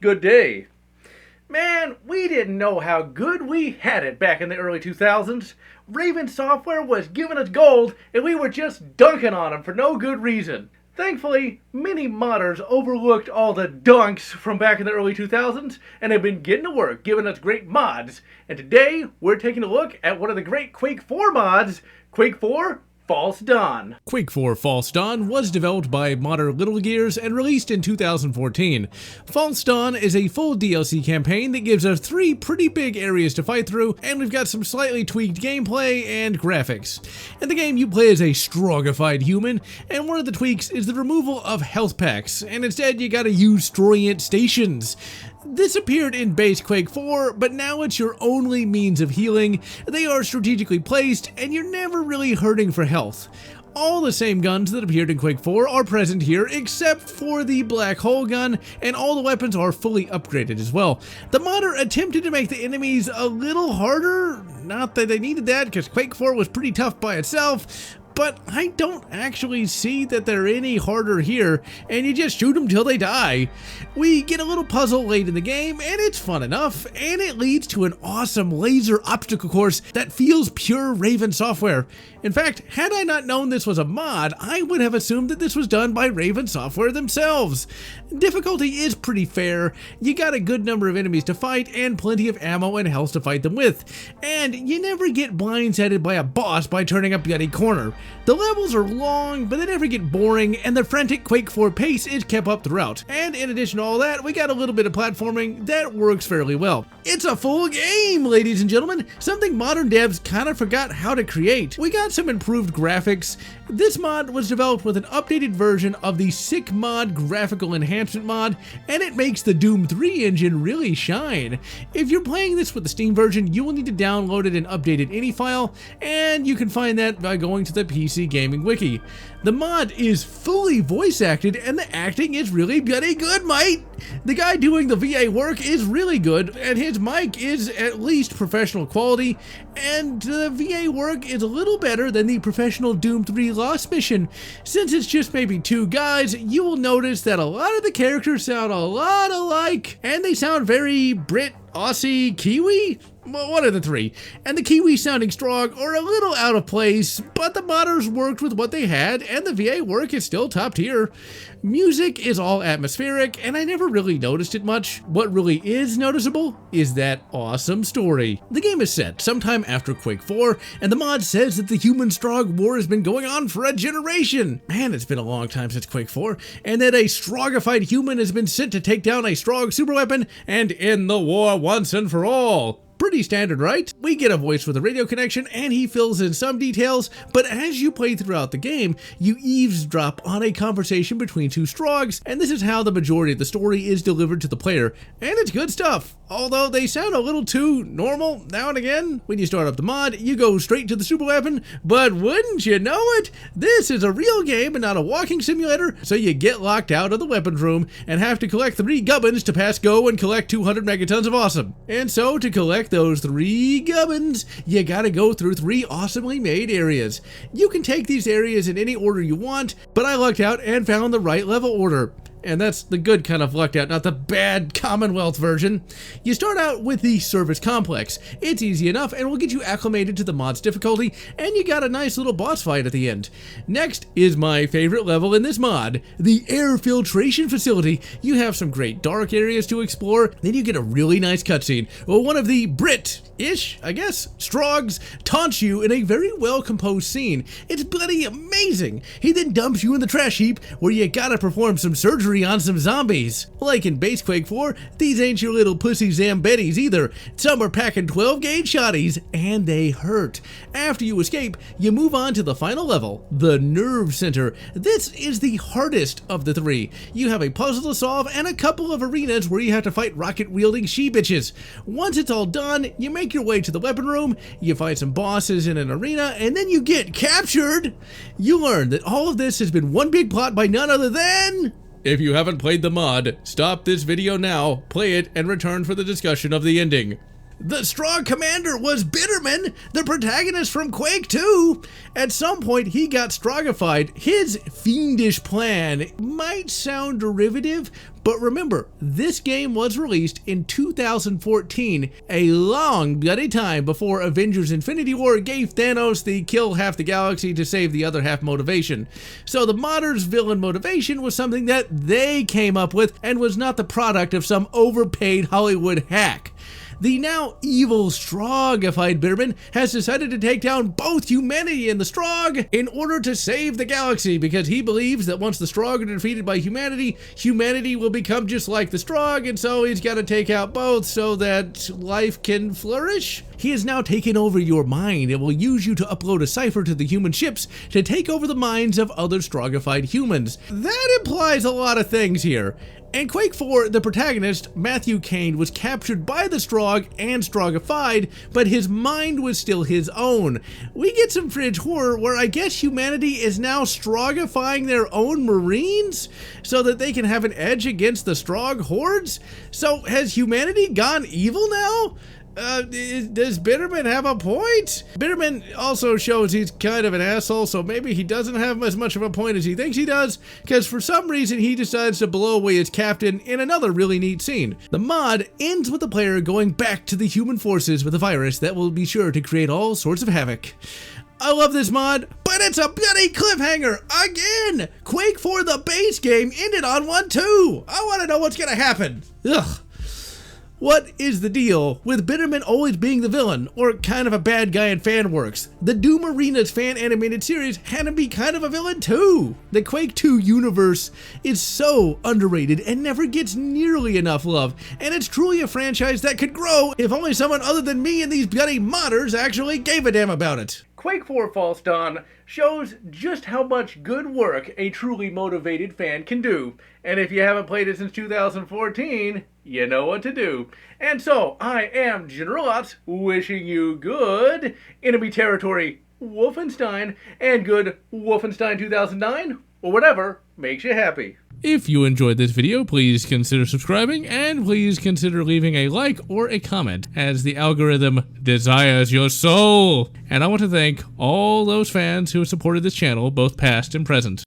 Good day. Man, we didn't know how good we had it back in the early 2000s. Raven Software was giving us gold, and we were just dunking on them for no good reason. Thankfully, many modders overlooked all the dunks from back in the early 2000s and have been getting to work giving us great mods. And today, we're taking a look at one of the great Quake 4 mods, Quake 4 False Dawn. Quake 4 False Dawn was developed by modder Little Gears and released in 2014. False Dawn is a full DLC campaign that gives us 3 pretty big areas to fight through, and we've got some slightly tweaked gameplay and graphics. In the game, you play as a strongified human, and one of the tweaks is the removal of health packs, and instead you gotta use Stroyant stations. This appeared in base Quake 4, but now it's your only means of healing. They are strategically placed, and you're never really hurting for health. All the same guns that appeared in Quake 4 are present here, except for the black hole gun, and all the weapons are fully upgraded as well. The modder attempted to make the enemies a little harder, not that they needed that, because Quake 4 was pretty tough by itself, but I don't actually see that they're any harder here, and you just shoot them till they die. We get a little puzzle late in the game, and it's fun enough, and it leads to an awesome laser obstacle course that feels pure Raven Software. In fact, had I not known this was a mod, I would have assumed that this was done by Raven Software themselves. Difficulty is pretty fair. You got a good number of enemies to fight, and plenty of ammo and health to fight them with. And you never get blindsided by a boss by turning up any corner. The levels are long, but they never get boring, and the frantic Quake 4 pace is kept up throughout. And in addition to all that, we got a little bit of platforming that works fairly well. It's a full game, ladies and gentlemen, something modern devs kind of forgot how to create. We got some improved graphics. This mod was developed with an updated version of the Sick Mod graphical enhancement mod, and it makes the Doom 3 engine really shine. If you're playing this with the Steam version, you will need to download it and update it ini file, and you can find that by going to the PC Gaming Wiki. The mod is fully voice acted, and the acting is really bloody good, mate! The guy doing the VA work is really good, and his mic is at least professional quality, and the VA work is a little better than the professional Doom 3 Lost mission. Since it's just maybe 2 guys, you will notice that a lot of the characters sound a lot alike, and they sound very Brit, Aussie, Kiwi? One of the 3. And the Kiwi sounding strong are a little out of place, but the modders worked with what they had, and the VA work is still top tier. Music is all atmospheric, and I never really noticed it much. What really is noticeable is that awesome story. The game is set sometime after Quake 4, and the mod says that the human-strog war has been going on for a generation. Man, it's been a long time since Quake 4, and that a strogified human has been sent to take down a strog superweapon and end the war once and for all. Pretty standard, right? We get a voice with a radio connection, and he fills in some details, but as you play throughout the game, you eavesdrop on a conversation between 2 strogs, and this is how the majority of the story is delivered to the player, and it's good stuff. Although they sound a little too normal now and again. When you start up the mod, you go straight to the super weapon, but wouldn't you know it, this is a real game and not a walking simulator, so you get locked out of the weapons room and have to collect 3 gubbins to pass go and collect 200 megatons of awesome. And so to collect those 3 gubbins, you gotta go through 3 awesomely made areas. You can take these areas in any order you want, but I lucked out and found the right level order. And that's the good kind of lucked out, not the bad Commonwealth version. You start out with the Service Complex. It's easy enough and will get you acclimated to the mod's difficulty, and you got a nice little boss fight at the end. Next is my favorite level in this mod, the Air Filtration Facility. You have some great dark areas to explore, then you get a really nice cutscene. Well, one of the Brit-ish, I guess, Strogs taunts you in a very well-composed scene. It's bloody amazing. He then dumps you in the trash heap where you gotta perform some surgery on some zombies. Like in base Quake 4, these ain't your little pussy Zambettis either. Some are packing 12 gauge shotties, and they hurt. After you escape, you move on to the final level, the Nerve Center. This is the hardest of the 3. You have a puzzle to solve and a couple of arenas where you have to fight rocket-wielding she-bitches. Once it's all done, you make your way to the weapon room, you fight some bosses in an arena, and then you get captured. You learn that all of this has been one big plot by none other than... If you haven't played the mod, stop this video now, play it, and return for the discussion of the ending. The Strong Commander was Bitterman, the protagonist from Quake 2. At some point, he got Strongified. His fiendish plan might sound derivative, but remember, this game was released in 2014, a long bloody time before Avengers Infinity War gave Thanos the kill half the galaxy to save the other half motivation. So the modders' villain motivation was something that they came up with and was not the product of some overpaid Hollywood hack. The now evil Strogified Bitterman has decided to take down both humanity and the Strog in order to save the galaxy, because he believes that once the Strog are defeated by humanity, humanity will become just like the Strog, and so he's got to take out both so that life can flourish. He has now taken over your mind and will use you to upload a cipher to the human ships to take over the minds of other Strogified humans. That implies a lot of things here. In Quake 4, the protagonist, Matthew Kane, was captured by the Strog and Strogified, but his mind was still his own. We get some fringe horror where I guess humanity is now Strogifying their own Marines so that they can have an edge against the Strog hordes? So has humanity gone evil now? Does Bitterman have a point? Bitterman also shows he's kind of an asshole, so maybe he doesn't have as much of a point as he thinks he does, because for some reason he decides to blow away his captain in another really neat scene. The mod ends with the player going back to the human forces with a virus that will be sure to create all sorts of havoc. I love this mod, but it's a bloody cliffhanger again! Quake 4, the base game, ended on one too! I want to know what's gonna happen. Ugh. What is the deal with Bitterman always being the villain, or kind of a bad guy in fan works? The Doom Arena's fan animated series had him be kind of a villain too. The Quake 2 universe is so underrated and never gets nearly enough love, and it's truly a franchise that could grow if only someone other than me and these bloody modders actually gave a damn about it. Quake 4 False Dawn shows just how much good work a truly motivated fan can do. And if you haven't played it since 2014, you know what to do. And so, I am General Lotz, wishing you good enemy territory Wolfenstein, and good Wolfenstein 2009, or whatever makes you happy. If you enjoyed this video, please consider subscribing, and please consider leaving a like or a comment, as the algorithm desires your soul. And I want to thank all those fans who have supported this channel, both past and present.